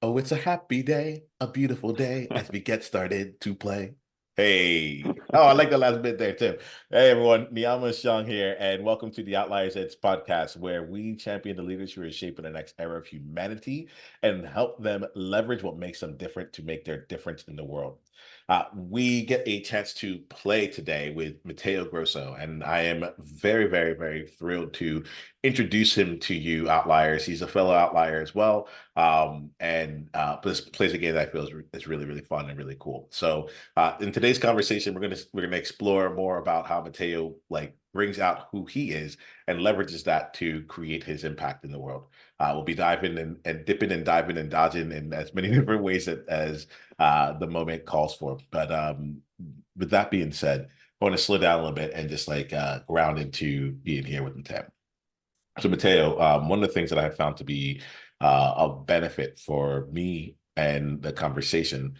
Oh, it's a happy day, a beautiful day as we get started to play. Hey. Oh, I like the last bit there too. Hey everyone, Niiamah Ashong here, and welcome to the Outliers Edge podcast, where we champion the leaders who are shaping the next era of humanity and help them leverage what makes them different to make their difference in the world. We get a chance to play today with Matteo Grosso, and I am very, very, very thrilled to introduce him to you, Outliers. He's a fellow Outlier as well, this plays a game that I feel is really, really fun and really cool. So in today's conversation, we're gonna explore more about how Mateo like brings out who he is and leverages that to create his impact in the world. We'll be diving and dipping and diving and dodging in as many different ways as the moment calls for. But with that being said, I want to slow down a little bit and just like ground into being here with Mateo. So Matteo, one of the things that I have found to be of benefit for me and the conversation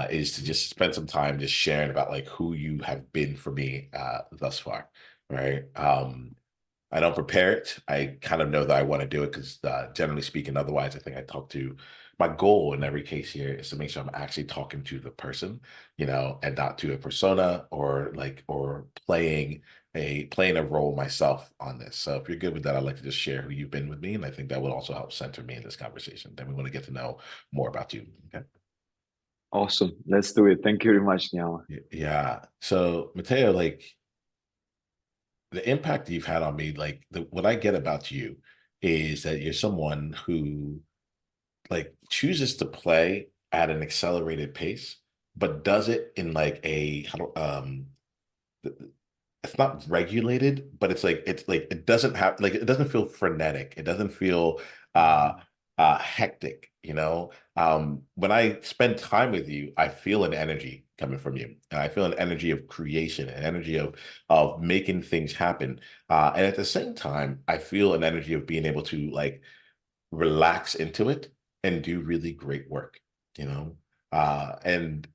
is to just spend some time just sharing about like who you have been for me thus far, right? I don't prepare it. I kind of know that I want to do it because generally speaking, otherwise, I think I talk to my goal in every case here is to make sure I'm actually talking to the person, and not to a persona or playing a role myself on this. So if you're good with that, I'd like to just share who you've been with me, and I think that would also help center me in this conversation. Then we want to get to know more about you. Okay. Awesome. Let's do it. Thank you very much, Niiamah. Yeah. So Mateo, like the impact you've had on me, what I get about you is that you're someone who like chooses to play at an accelerated pace, but does it in like a how do it's not regulated, but it's like it doesn't have like it doesn't feel frenetic. It doesn't feel hectic, When I spend time with you, I feel an energy coming from you. And I feel an energy of creation, an energy of making things happen. And at the same time, I feel an energy of being able to like relax into it and do really great work, and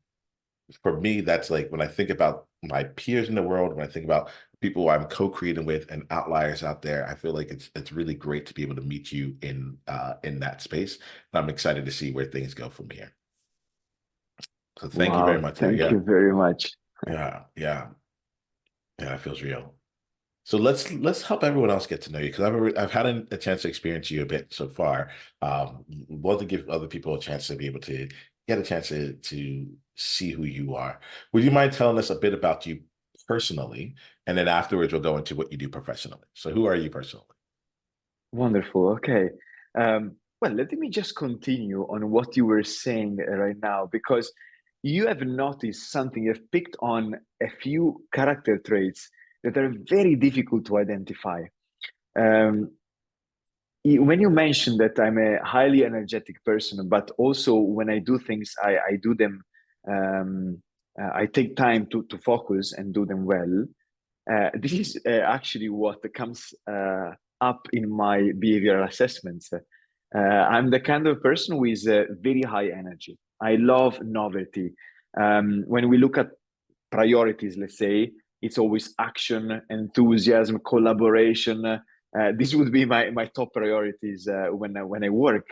for me, that's like when I think about my peers in the world, when I think about people I'm co-creating with and outliers out there, I feel like it's really great to be able to meet you in that space. And I'm excited to see where things go from here. So thank you very Wow. much there. Thank Yeah, you very much. yeah, yeah, yeah. That feels real. So let's help everyone else get to know you because I've had a chance to experience you a bit so far. Want to give other people a chance to be able to get a chance to see who you are. Would you mind telling us a bit about you personally, and then afterwards we'll go into what you do professionally. So who are you personally? Wonderful. Okay. Well, let me just continue on what you were saying right now, because you have noticed something. You've picked on a few character traits that are very difficult to identify. Um, when you mentioned that I'm a highly energetic person, but also when I do things, I do them. Um, I take time to focus and do them well. This is actually what comes up in my behavioral assessments. I'm the kind of person who is very high energy. I love novelty. When we look at priorities, let's say, it's always action, enthusiasm, collaboration. This would be my top priorities when I work,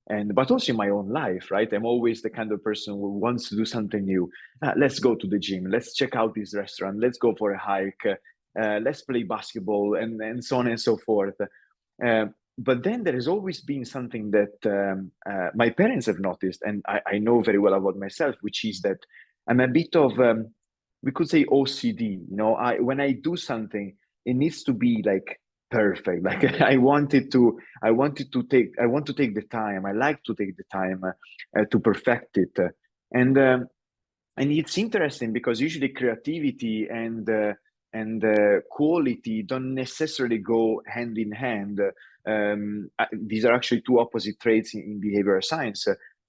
and but also in my own life, right? I'm always the kind of person who wants to do something new. Let's go to the gym. Let's check out this restaurant. Let's go for a hike. Let's play basketball, and so on and so forth. Uh, but then there has always been something that my parents have noticed, and I know very well about myself, which is that I'm a bit of we could say OCD. When I do something, it needs to be like perfect. Like I want to take the time. I like to take the time to perfect it. And and it's interesting because usually creativity and quality don't necessarily go hand in hand. These are actually two opposite traits in behavioral science.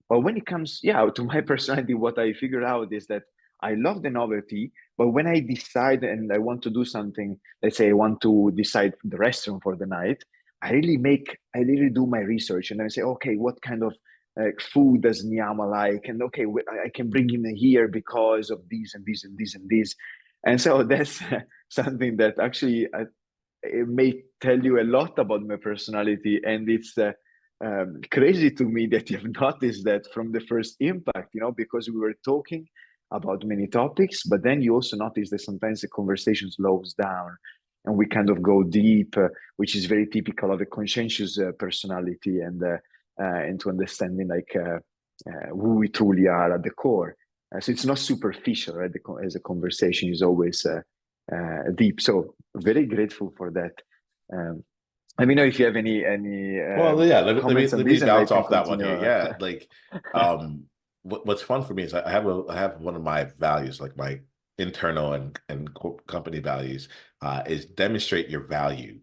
But when it comes, yeah, to my personality, what I figured out is that I love the novelty, but when I decide and I want to do something, let's say I want to decide the restaurant for the night, I really do my research, and I say, okay, what kind of food does Niiamah like? And okay, I can bring him here because of this and this and this and this. And so that's something that actually it may tell you a lot about my personality. And it's crazy to me that you've noticed that from the first impact, because we were talking about many topics, but then you also notice that sometimes the conversation slows down and we kind of go deep, which is very typical of a conscientious personality and to understanding who we truly are at the core. So it's not superficial, right? As a conversation is always deep. So very grateful for that. Let me know if you have any Well, yeah, comments on let me this, and I bounce can off that one continue. here. Yeah, like what's fun for me is I have one of my values, like my internal and company values, is demonstrate your value,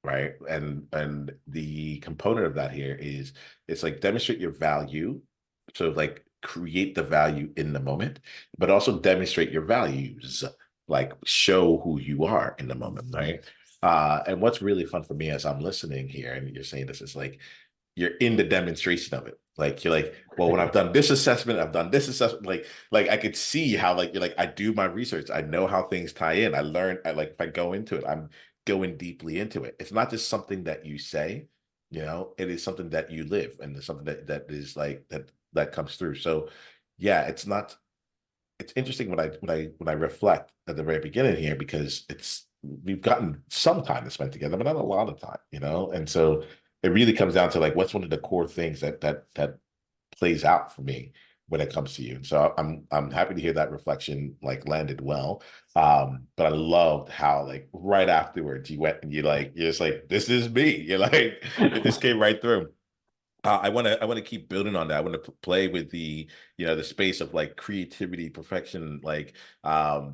right? And the component of that here is it's like demonstrate your value, so like create the value in the moment, but also demonstrate your values, like show who you are in the moment, right? And what's really fun for me as I'm listening here, and you're saying this is like you're in the demonstration of it. Like you're like, well, when I've done this assessment, I've done this assessment. Like I could see how like you're like, I do my research. I know how things tie in. I learn. I like if I go into it, I'm going deeply into it. It's not just something that you say, it is something that you live, and it's something that is like that comes through. So yeah, it's not it's interesting when I reflect at the very beginning here because we've gotten some time to spend together, but not a lot of time, and so it really comes down to like what's one of the core things that plays out for me when it comes to you. And so I'm happy to hear that reflection like landed well. But I loved how like right afterwards you went and you're just like, this is me. You're like, it just came right through. I want to keep building on that. I want to play with the space of like creativity, perfection, like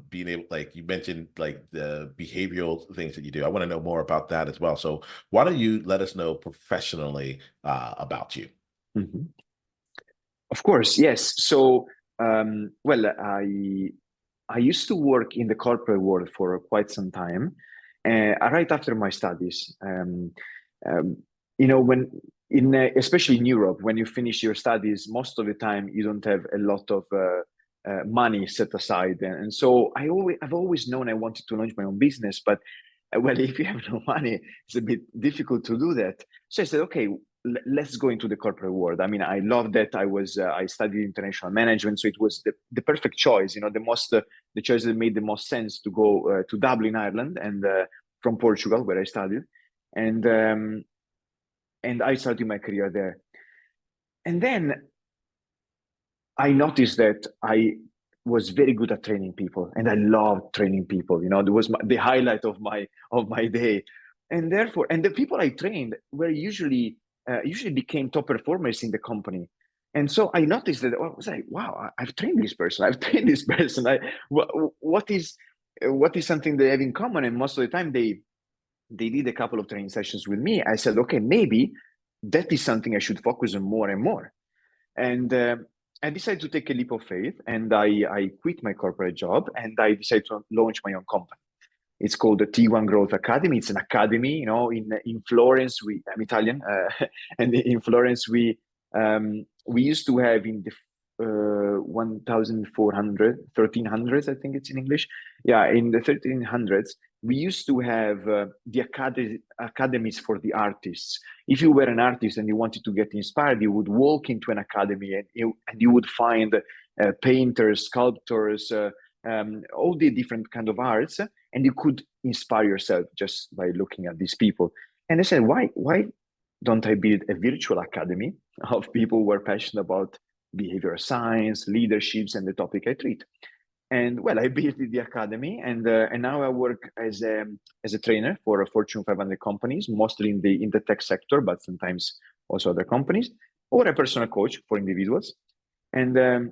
being able, like you mentioned, like the behavioral things that you do. I want to know more about that as well. So why don't you let us know professionally about you? Mhm. Of course, yes. So, well, I used to work in the corporate world for quite some time, right after my studies. Um, when especially in Europe, when you finish your studies, most of the time you don't have a lot of money set aside, and so I've always known I wanted to launch my own business, but well, if you have no money, it's a bit difficult to do that. So I said, okay, let's go into the corporate world. I mean, I love that. I studied international management, so it was the perfect choice. The choice that made the most sense to go to Dublin, Ireland, and from Portugal, where I studied, and I started my career there. And then I noticed that I was very good at training people, and I loved training people. There was the highlight of my day, and therefore, and the people I trained were usually became top performers in the company. And so I noticed that I was like, wow, I've trained this person. I've trained this person. What is something they have in common? And most of the time, they did a couple of training sessions with me. I said, okay, maybe that is something I should focus on more and more. And I decided to take a leap of faith, and I quit my corporate job, and I decided to launch my own company. It's called the T1 Growth Academy. It's an academy, in Florence. I'm Italian, and in Florence we used to have in the 1400, 1300s, I think it's in English. Yeah, in the 1300s, we used to have the academies for the artists. If you were an artist and you wanted to get inspired, you would walk into an academy and you would find painters, sculptors, all the different kind of arts, and you could inspire yourself just by looking at these people. And I said, why don't I build a virtual academy of people who are passionate about behavioral science, leaderships, and the topic I treat? And well, I built the academy, and now I work as a trainer for Fortune 500 companies, mostly in the tech sector, but sometimes also other companies, or a personal coach for individuals. And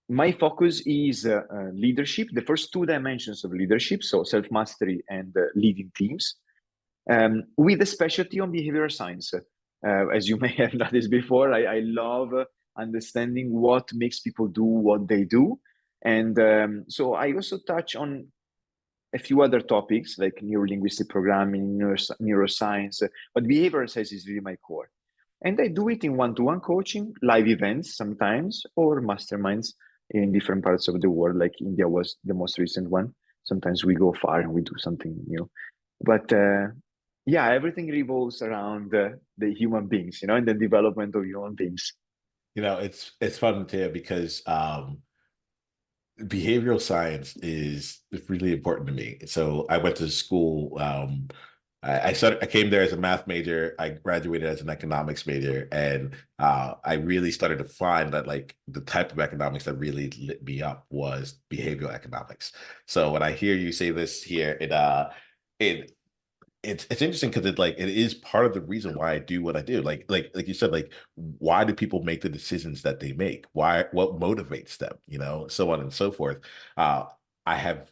my focus is leadership, the first two dimensions of leadership, so self mastery and leading teams, with a specialty on behavioral science. As you may have noticed before, I love understanding what makes people do what they do. And so I also touch on a few other topics like neurolinguistic programming, neuroscience, but behavioral science is really my core. And I do it in one-to-one coaching, live events sometimes, or masterminds in different parts of the world, like India was the most recent one. Sometimes we go far and we do something new. But yeah, everything revolves around the human beings, and the development of human beings. It's fun too because behavioral science is really important to me. So I went to school. I came there as a math major. I graduated as an economics major, and I really started to find that like the type of economics that really lit me up was behavioral economics. So when I hear you say this here, it it's interesting because it is part of the reason why I do what I do. Like you said, like why do people make the decisions that they make? Why what motivates them? So on and so forth. Uh, I have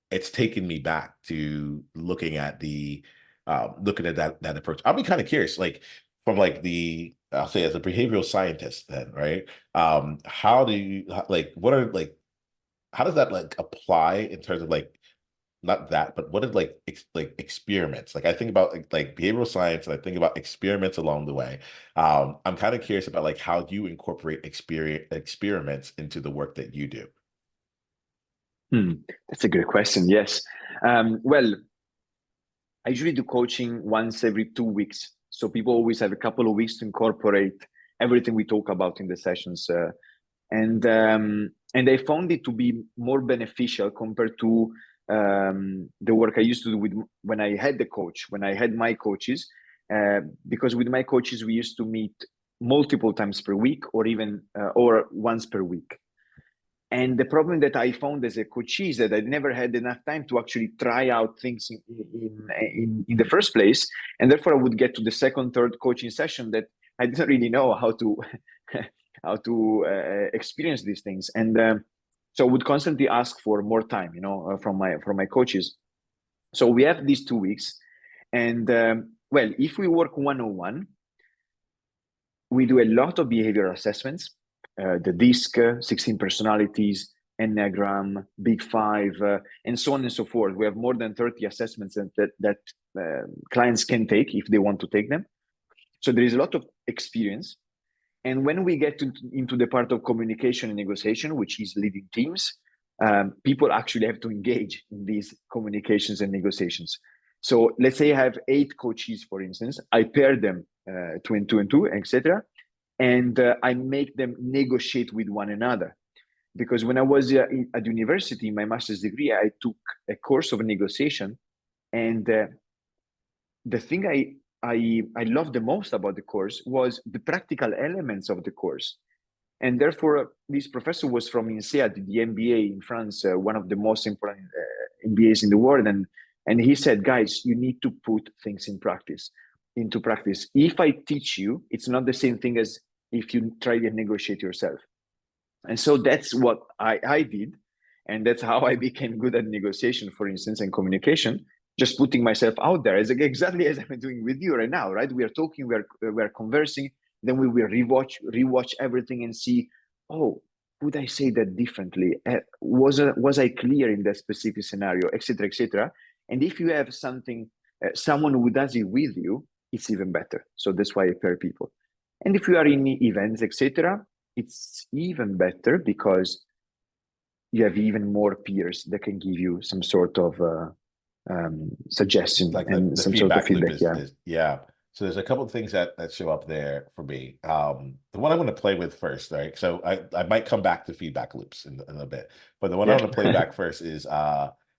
it's taken me back to looking at that approach. I'll be kind of curious, like from like the I'll say as a behavioral scientist, then right? How do you like what are like how does that like apply in terms of like not that, but what is like experiments? Like I think about like behavioral science and I think about experiments along the way. I'm kind of curious about like how you incorporate experiments into the work that you do. That's a good question. Yes. Well, I usually do coaching once every 2 weeks. So people always have a couple of weeks to incorporate everything we talk about in the sessions. And I found it to be more beneficial compared to the work I used to do with when I had the coach, when I had my coaches, because with my coaches we used to meet multiple times per week, or even or once per week. And the problem that I found as a coach is that I never had enough time to actually try out things in the first place, and therefore I would get to the second, third coaching session that I didn't really know how to how to experience these things, and so I would constantly ask for more time, from my coaches. So we have these 2 weeks, and well, if we work one on one, we do a lot of behavioral assessments, the DISC, 16 personalities, Enneagram, Big Five, and so on and so forth. We have more than 30 assessments that clients can take if they want to take them. So there is a lot of experience. And when we get into the part of communication and negotiation, which is leading teams, people actually have to engage in these communications and negotiations. So let's say I have 8 coaches, for instance. I pair them 2 and 2, etc., and I make them negotiate with one another. Because when I was at university, my master's degree, I took a course of negotiation, and the thing I loved the most about the course was the practical elements of the course. And therefore, this professor was from INSEAD, the MBA in France, one of the most important MBAs in the world. And he said, guys, you need to put things into practice. If I teach you, it's not the same thing as if you try to negotiate yourself. And so that's what I did. And that's how I became good at negotiation, for instance, and communication, just putting myself out there, exactly as I'm doing with you right now, right? We are talking, we're conversing, then we will rewatch everything and see, oh, would I say that differently? Was I clear in that specific scenario, etc., etc.? And if you have someone who does it with you, it's even better. So that's why I pair people. And if you are in events, etc., it's even better because you have even more peers that can give you some sort of suggestion Like and the some sort of feedback loop feedback. Yeah. is yeah. So there's a couple of things that show up there for me. The one I want to play with first, right? So I might come back to feedback loops in a bit, but the one I want to play Yeah. back first is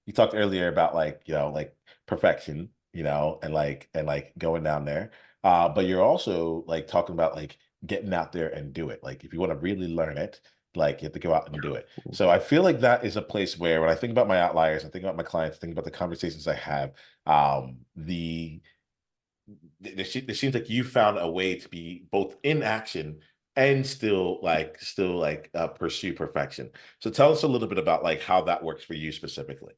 you talked earlier about like like perfection, and like going down there. But you're also like talking about like getting out there and do it. Like if you want to really learn it, like you have to go out and do it. So I feel like that is a place where when I think about my outliers, I think about my clients, I think about the conversations I have, the it seems like you found a way to be both in action and still pursue perfection. So tell us a little bit about like how that works for you specifically.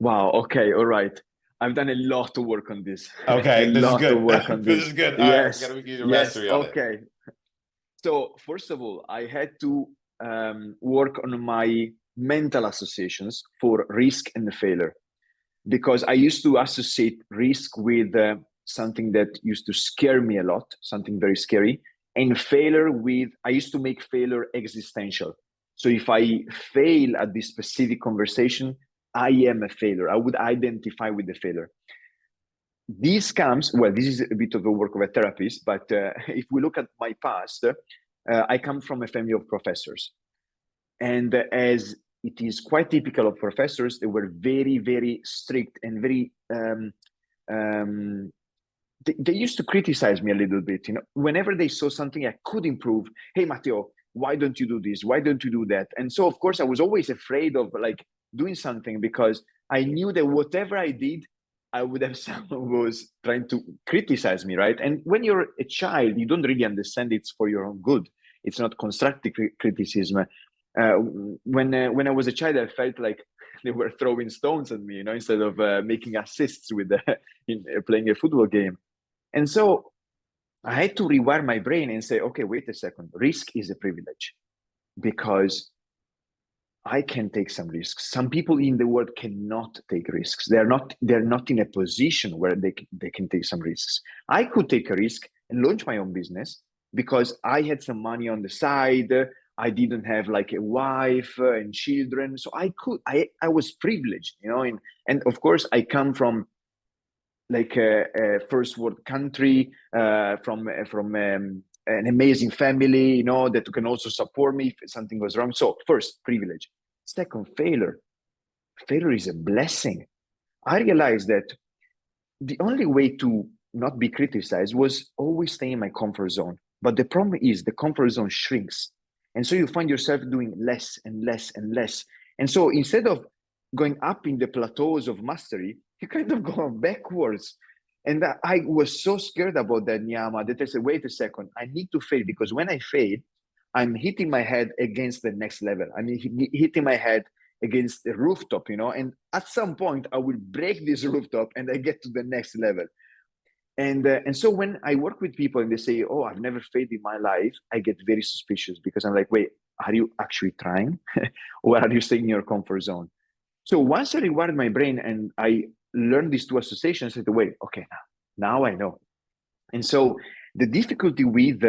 Wow. Okay. All right. I've done a lot of work on this. A Okay, this is lot of good. work on This this. is good. All right, we Yes. gotta get your Yes. mastery on it. Okay. So first of all, I had to work on my mental associations for risk and failure, because I used to associate risk with something that used to scare me a lot, something very scary, and failure with, I used to make failure existential. So if I fail at this specific conversation, I am a failure. I would identify with the failure. this comes, well, this is a bit of the work of a therapist, but if we look at my past, I come from a family of professors. And as it is quite typical of professors, they were very, very strict and very, they used to criticize me a little bit. Whenever they saw something I could improve, hey, Matteo, why don't you do this? Why don't you do that? And so, of course, I was always afraid of like doing something because I knew that whatever I did, I would have someone who was trying to criticize me, right? And when you're a child, you don't really understand it's for your own good. It's not constructive criticism. When I was a child, I felt like they were throwing stones at me, instead of making assists with playing a football game. And so I had to rewire my brain and say, okay, wait a second. Risk is a privilege because I can take some risks. Some people in the world cannot take risks. They're not in a position where they can take some risks. I could take a risk and launch my own business because I had some money on the side. I didn't have like a wife and children. So I was privileged, and of course I come from like a first world country, from an amazing family, that can also support me if something goes wrong. So first, privilege. Second, failure. Failure is a blessing. I realized that the only way to not be criticized was always stay in my comfort zone. But the problem is the comfort zone shrinks. And so you find yourself doing less and less and less. And so instead of going up in the plateaus of mastery, you kind of go backwards. And I was so scared about that, Niiamah, that I said, wait a second, I need to fail because when I fail, I'm hitting my head against the next level. I mean, hitting my head against the rooftop, and at some point I will break this rooftop and I get to the next level. And so when I work with people and they say, oh, I've never failed in my life, I get very suspicious because I'm like, wait, are you actually trying? Or are you staying in your comfort zone? So once I rewired my brain and I learned these two associations, I said, wait, okay, now I know. And so the difficulty with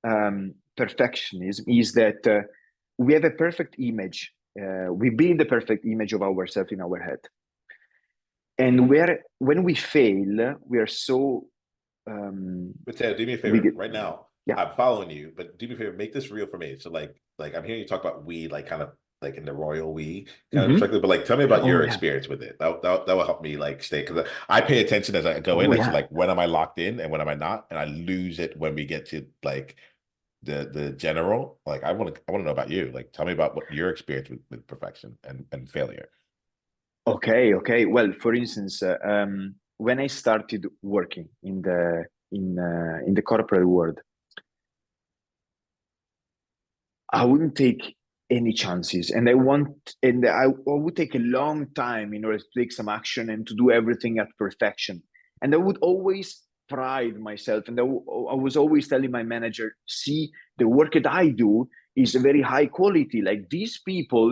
perfectionism is that we have a perfect image. We build the perfect image of ourselves in our head. And when we fail, we are so. Matteo, do me a favor right now. Yeah. I'm following you, but do me a favor, make this real for me. So like I'm hearing you talk about we, like kind of like in the royal we kind of perspective, but like tell me about your experience with it. That will help me like stay, because I pay attention as I go in. As to like when am I locked in and when am I not, and I lose it when we get to like the general. Like I want to know about you. Like tell me about what your experience with perfection and failure. Okay. Well, for instance, when I started working in the corporate world, I wouldn't take any chances, and I would take a long time in order to take some action and to do everything at perfection. And I would always pride myself, and I was always telling my manager, see, the work that I do is a very high quality. Like these people,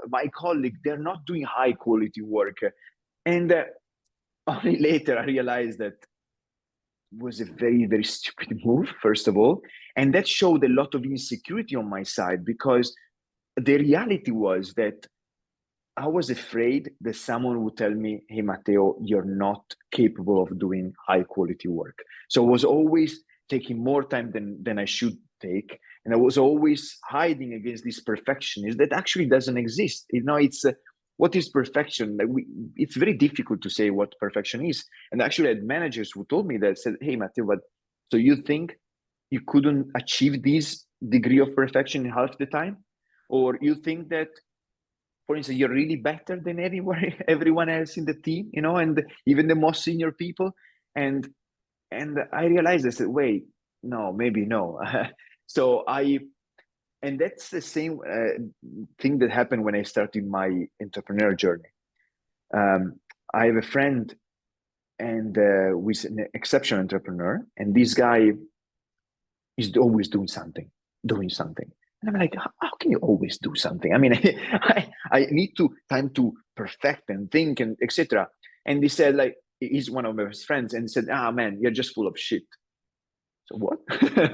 my colleague, they're not doing high quality work. And only later I realized that was a very, very stupid move, first of all. And that showed a lot of insecurity on my side, because the reality was that I was afraid that someone would tell me, hey, Matteo, you're not capable of doing high quality work. So I was always taking more time than I should take. And I was always hiding against this perfectionism that actually doesn't exist. It's what is perfection? It's very difficult to say what perfection is. And actually I had managers who told me that, said, hey, Matteo, but so you think you couldn't achieve this degree of perfection in half the time? Or you think that, for instance, you're really better than everyone else in the team, and even the most senior people? And I realized, I said, wait, no, maybe no. And that's the same thing that happened when I started my entrepreneurial journey. I have a friend and who is an exceptional entrepreneur, and this guy is always doing something. And I'm like, how can you always do something? I mean, I need time to perfect and think and etc. And he said, like, he's one of my best friends, and he said, man, you're just full of shit. So what?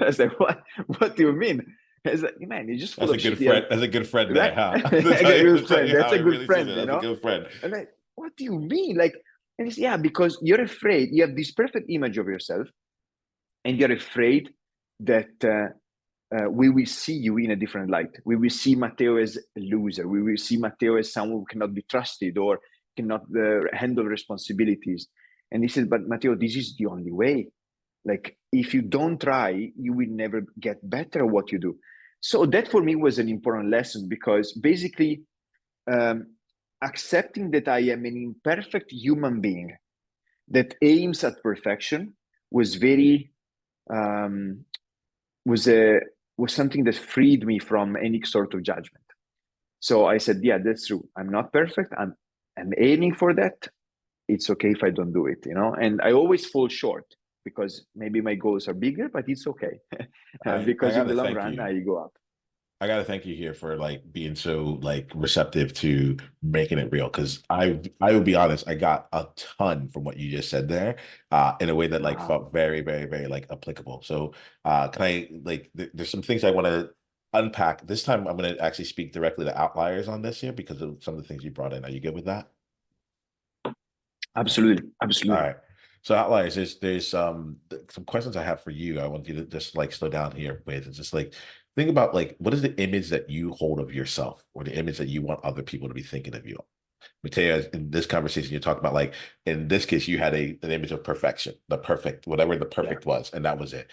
I said, what do you mean? It's like, man, you're just full of shit. That's a good friend there, huh? That's a good friend. That's a good friend. And like, what do you mean? Like, And it's, yeah, because you're afraid, you have this perfect image of yourself, and you're afraid that we will see you in a different light. We will see Matteo as a loser. We will see Matteo as someone who cannot be trusted or cannot handle responsibilities. And he said, but Matteo, this is the only way. Like, if you don't try, you will never get better at what you do. So that for me was an important lesson, because basically um, accepting that I am an imperfect human being that aims at perfection was very um, was a was something that freed me from any sort of judgment. So I said, yeah, that's true. I'm not perfect. I'm aiming for that. It's okay if I don't do it, and I always fall short because maybe my goals are bigger, but it's okay. I Because in gotta the long thank run, you. I go up. I gotta thank you here for like being so like receptive to making it real. Because I will be honest, I got a ton from what you just said there, in a way that like Wow. felt very, very, very like applicable. So can I like there's some things I want to unpack. This time I'm gonna actually speak directly to outliers on this here because of some of the things you brought in. Are you good with that? Absolutely. All Absolutely. right. So outliers, there's some questions I have for you. I want you to just like slow down here with. It's just like think about like what is the image that you hold of yourself or the image that you want other people to be thinking of you? Mateo, in this conversation, you're talking about like in this case, you had an image of perfection, the perfect, whatever the Yeah. perfect was, and that was it.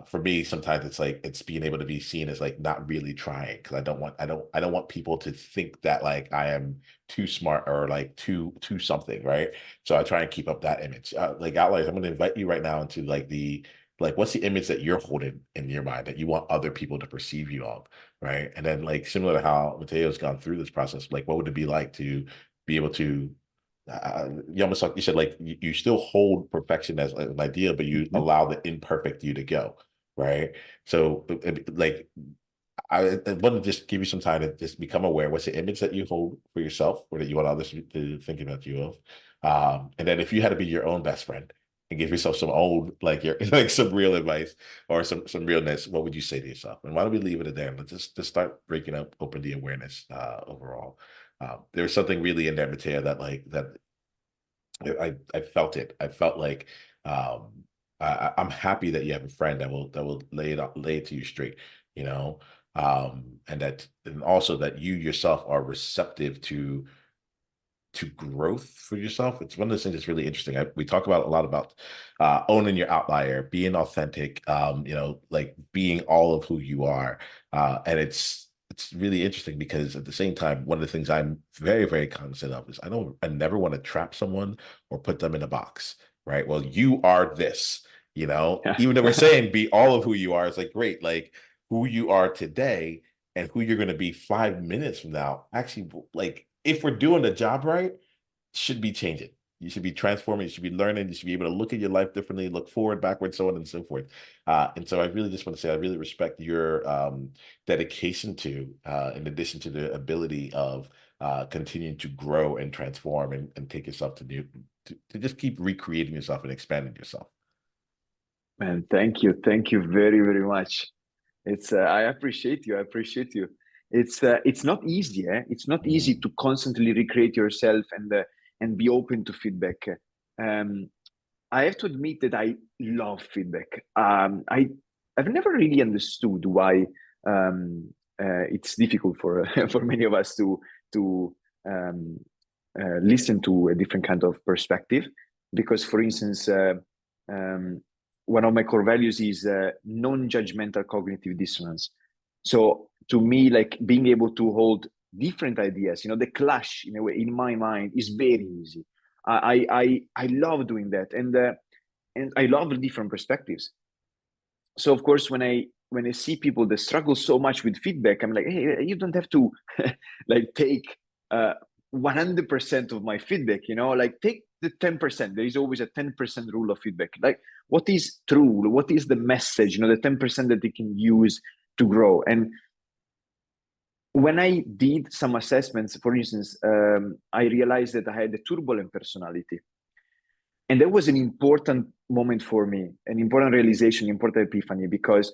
For me, sometimes it's like it's being able to be seen as like not really trying because I don't want people to think that like I am too smart or like too something, right? So I try and keep up that image. Like outliers, I'm going to invite you right now into like what's the image that you're holding in your mind that you want other people to perceive you of, right? And then like similar to how Mateo's gone through this process, like what would it be like to be able to you almost like you said like you still hold perfection as an idea, but you Mhm. allow the imperfect you to go, right? So like I want to just give you some time to just become aware. What's the image that you hold for yourself or that you want others to think about you of? And then if you had to be your own best friend and give yourself some old, like your like some real advice or some realness, what would you say to yourself? And why don't we leave it there? Let's just start breaking up, open the awareness overall. There's something really in there, Matea, that like that I felt it. I felt like I'm happy that you have a friend that will lay it to you straight, you know, and also that you yourself are receptive to growth for yourself. It's one of those things that's really interesting. We talk about a lot about owning your outlier, being authentic, like being all of who you are, and it's really interesting because at the same time, one of the things I'm very, very cognizant of is I never want to trap someone or put them in a box, right? Well, you are this, even though we're saying be all of who you are, it's like great, like who you are today and who you're going to be 5 minutes from now. Actually, like if we're doing the job right, should be changing. You should be transforming. You should be learning. You should be able to look at your life differently, look forward, backward, so on and so forth. And so I really just want to say I really respect your dedication to, in addition to the ability of continuing to grow and transform and take yourself to new, to just keep recreating yourself and expanding yourself. Man, thank you. Thank you very, very much. I appreciate you. I appreciate you. It's not easy. It's not easy Mhm. to constantly recreate yourself and be open to feedback. Um, I have to admit that I love feedback. I've never really understood why it's difficult for for many of us to um, listen to a different kind of perspective. Because, for instance, um, one of my core values is non-judgmental cognitive dissonance. So, to me, like being able to hold different ideas, the clash in a way in my mind is very easy. I love doing that, and I love the different perspectives. So of course, when I see people that struggle so much with feedback, I'm like, hey, you don't have to like take 100% of my feedback. Like take the 10%. There is always a 10% rule of feedback. Like what is true? What is the message? The 10% that they can use to grow. And when I did some assessments, for instance, I realized that I had a turbulent personality. And that was an important moment for me, an important realization, important epiphany, because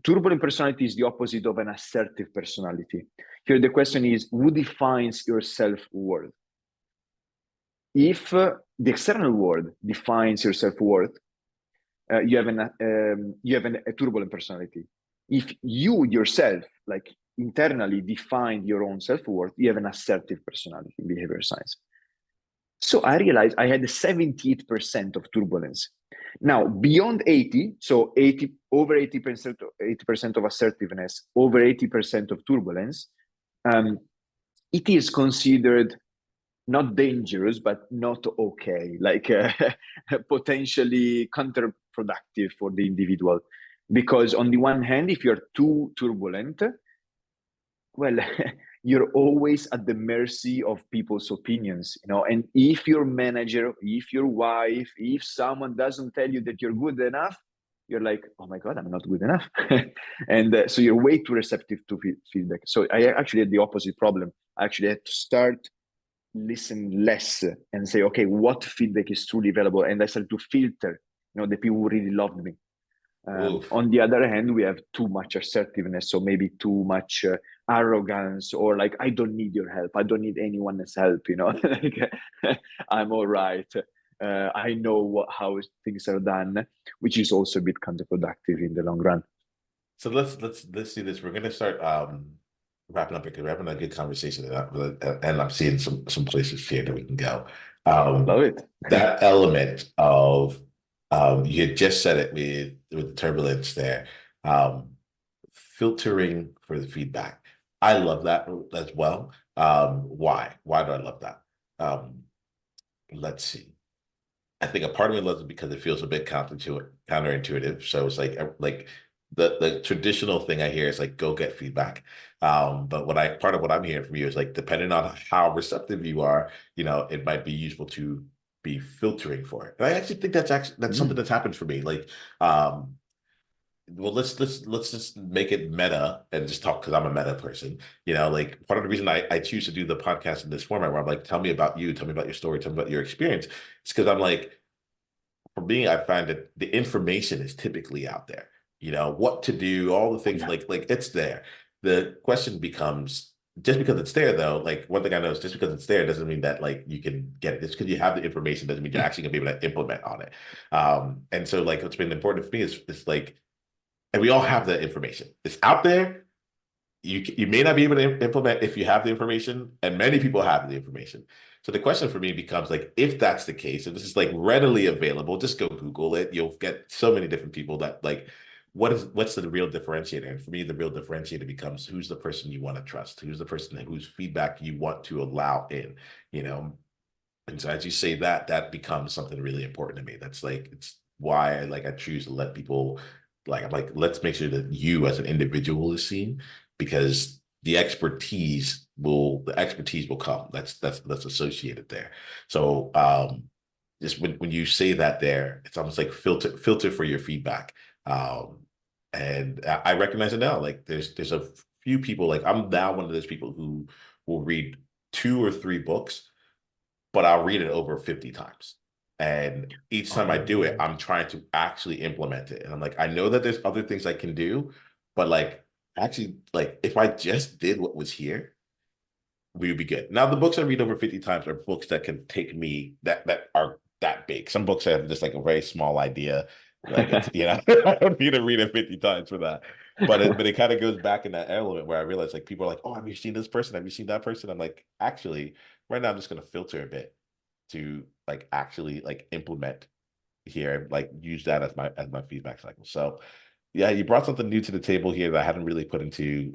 turbulent personality is the opposite of an assertive personality. Here, the question is, who defines your self-worth? if the external world defines your self-worth, you have a turbulent personality. If you yourself, like internally, define your own self-worth, you have an assertive personality in behavior science. So I realized I had 78% of turbulence. Now, beyond 80, so 80 over 80% of assertiveness, over 80% of turbulence, it is considered not dangerous, but not okay, like potentially counterproductive for the individual. Because on the one hand, if you're too turbulent, well, you're always at the mercy of people's opinions, and if your manager, if your wife, if someone doesn't tell you that you're good enough, you're like, oh my god, I'm not good enough. And so you're way too receptive to feedback. So I actually had the opposite problem. I actually had to start listen less and say, okay, what feedback is truly valuable, and I started to filter the people who really loved me. On the other hand, we have too much assertiveness, so maybe too much arrogance, or like, I don't need your help, I don't need anyone's help, like, I'm all right, I know how things are done, which is also a bit counterproductive in the long run. So let's see this. We're gonna start wrapping up because we're having a good conversation, and I'm seeing some places here that we can go. Love it. That element of you had just said it with the turbulence there, filtering for the feedback. I love that as well. Why? Why do I love that? Let's see. I think a part of me loves it because it feels a bit counterintuitive. So it's like the traditional thing I hear is like go get feedback. But part of what I'm hearing from you is like depending on how receptive you are, it might be useful to be filtering for it. And I actually think that's something that's happened for me. Like well, let's just make it meta and just talk because I'm a meta person. Like part of the reason I choose to do the podcast in this format where I'm like, tell me about you, tell me about your story, tell me about your experience. It's because I'm like, for me, I find that the information is typically out there. What to do, all the things like it's there. The question becomes just because it's there though. Like one thing I know is just because it's there doesn't mean that like you can get it. Just because you have the information doesn't mean you're actually gonna be able to implement on it. And so like what's been important for me is like, and we all have the information. It's out there. You may not be able to implement if you have the information, and many people have the information. So the question for me becomes like, if that's the case, if this is like readily available, just go Google it. You'll get so many different people that like, what's the real differentiator? And for me, the real differentiator becomes who's the person you want to trust, who's the person whose feedback you want to allow in, you know. And so as you say that becomes something really important to me. That's like it's why I choose to let people I'm like, let's make sure that you as an individual is seen because the expertise will come. That's associated there. So just when you say that there, it's almost like filter for your feedback. And I recognize it now. Like there's a few people, like I'm now one of those people who will read 2 or 3 books, but I'll read it over 50 times. And each time I do it, I'm trying to actually implement it. And I'm like, I know that there's other things I can do, but like actually, like if I just did what was here, we would be good. Now, the books I read over 50 times are books that can take me that are that big. Some books have just like a very small idea. Like it's, I don't need to read it 50 times for that. But it kind of goes back in that element where I realize like people are like, oh, have you seen this person? Have you seen that person? I'm like, actually, right now I'm just gonna filter a bit to like actually like implement here, like use that as my feedback cycle. So yeah, you brought something new to the table here that I hadn't really put into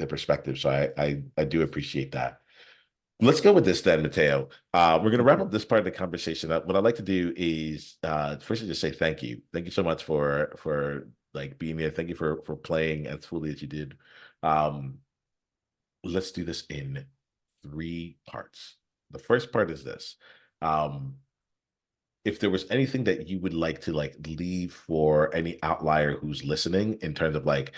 perspective. So I do appreciate that. Let's go with this then, Matteo. We're going to wrap up this part of the conversation. What I'd like to do is first just say thank you. Thank you so much for like being here. Thank you for playing as fully as you did. Um, let's do this in 3 parts. The first part is this. Um, if there was anything that you would like to like leave for any outlier who's listening in terms of like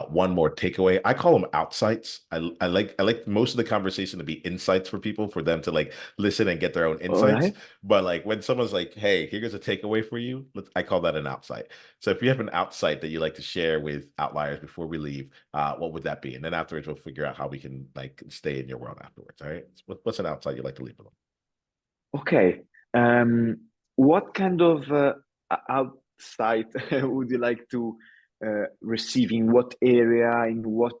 one more takeaway. I call them outsights. I like most of the conversation to be insights for people, for them to like listen and get their own All insights. right. But like when someone's like, hey, here's a takeaway for you, I call that an outsight. So if you have an outsight that you like to share with outliers before we leave, what would that be? And then afterwards we'll figure out how we can like stay in your world afterwards. All right, what's an outsight you'd like to leave with them? Okay. Um, what kind of outside would you like to receive? In what area? In what?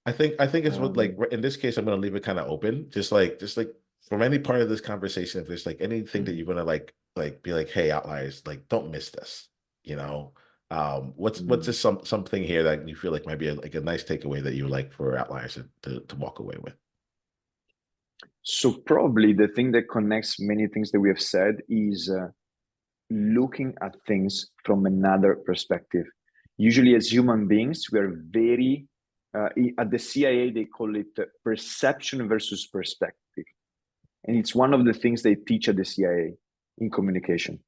I think it's what, like, Um, in this case, I'm gonna leave it kind of open. Just like from any part of this conversation, if there's like anything that mm, you're gonna like be like, hey, outliers, like don't miss this, you know. What's mm. just something here that you feel like might be like a nice takeaway that you would like for outliers to walk away with? So probably the thing that connects many things that we have said is looking at things from another perspective. Usually, as human beings, we are very at the CIA they call it perception versus perspective, and it's one of the things they teach at the CIA in communication.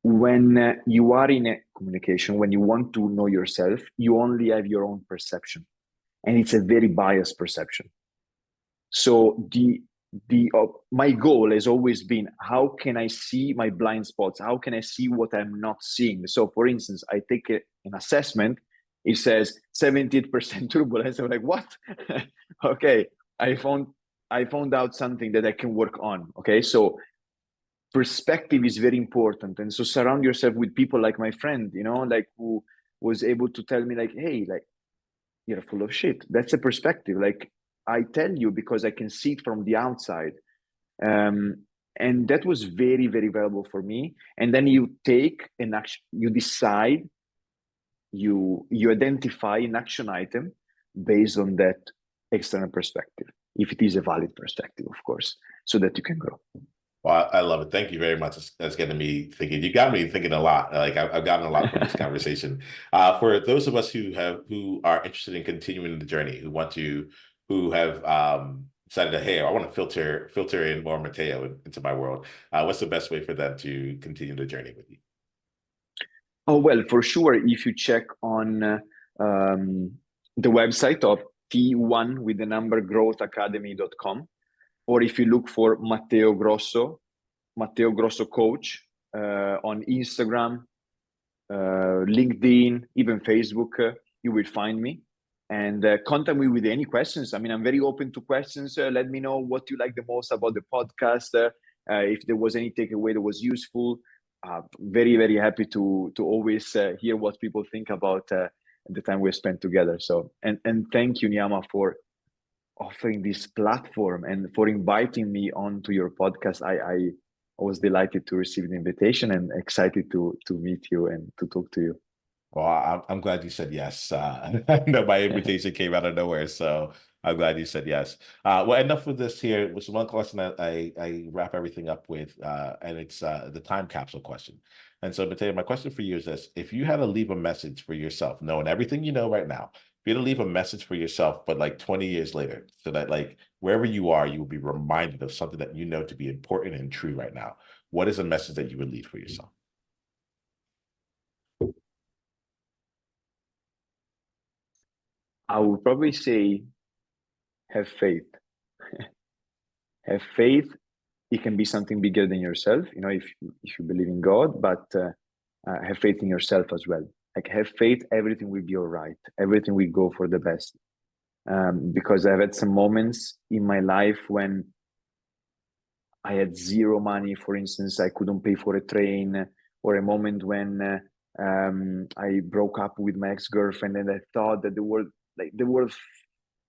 When you are in a communication, when you want to know yourself, you only have your own perception, and it's a very biased perception. So the my goal has always been, how can I see my blind spots? How can I see what I'm not seeing? So for instance, I take an assessment, it says 78% turbulence. I'm like, what? Okay, i found I found out something that I can work on. Okay, so perspective is very important, and so surround yourself with people like my friend, like, who was able to tell me, like, hey, like, you're full of shit. That's a perspective. Like, I tell you because I can see it from the outside. Um, and that was very, very valuable for me. And then you take an action, you decide, you identify an action item based on that external perspective, if it is a valid perspective, of course, so that you can grow. Well, I love it. Thank you very much. That's getting me thinking. You got me thinking a lot. Like I've gotten a lot from this conversation. For those of us who are interested in continuing the journey, who have decided that, hey, I want to filter in more Matteo into my world. What's the best way for them to continue the journey with you? Oh, well, for sure, if you check on the website of T1 with the number growthacademy.com, or if you look for Matteo Grosso Coach on Instagram, LinkedIn, even Facebook, you will find me. And contact me with any questions. I mean, I'm very open to questions. Let me know what you like the most about the podcast. If there was any takeaway that was useful, very, very happy to always hear what people think about the time we spent together. So, and thank you, Niiamah, for offering this platform and for inviting me onto your podcast. I was delighted to receive the invitation and excited to meet you and to talk to you. Well, I'm glad you said yes. I know my invitation came out of nowhere, so I'm glad you said yes. Well, enough with this here. Was one question that I wrap everything up with, and it's the time capsule question. And so, Mateo, my question for you is this: if you had to leave a message for yourself, knowing everything you know right now, if you had to leave a message for yourself, but like 20 years later, so that like wherever you are, you will be reminded of something that you know to be important and true right now. What is a message that you would leave for yourself? I would probably say have faith. Have faith. It can be something bigger than yourself, if you believe in God, but have faith in yourself as well. Like, have faith, everything will be all right. Everything will go for the best. Because I've had some moments in my life when I had zero money. For instance, I couldn't pay for a train, or a moment when I broke up with my ex-girlfriend, and I thought that the world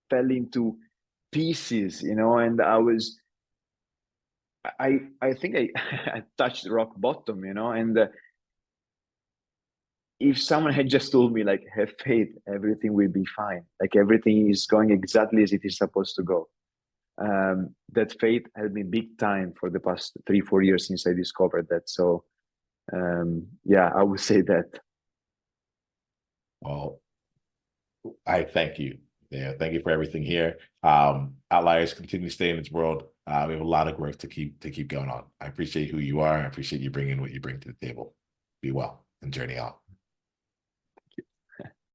fell into pieces, and I think I I touched rock bottom, and if someone had just told me, like, have faith, everything will be fine, like everything is going exactly as it is supposed to go, that faith helped me big time for the past 3 4 years since I discovered that. So yeah, I would say that. Well, I thank you. Yeah, thank you for everything here. Outliers continue to stay in its world. We have a lot of growth to keep going on. I appreciate who you are. I appreciate you bringing what you bring to the table. Be well and journey on.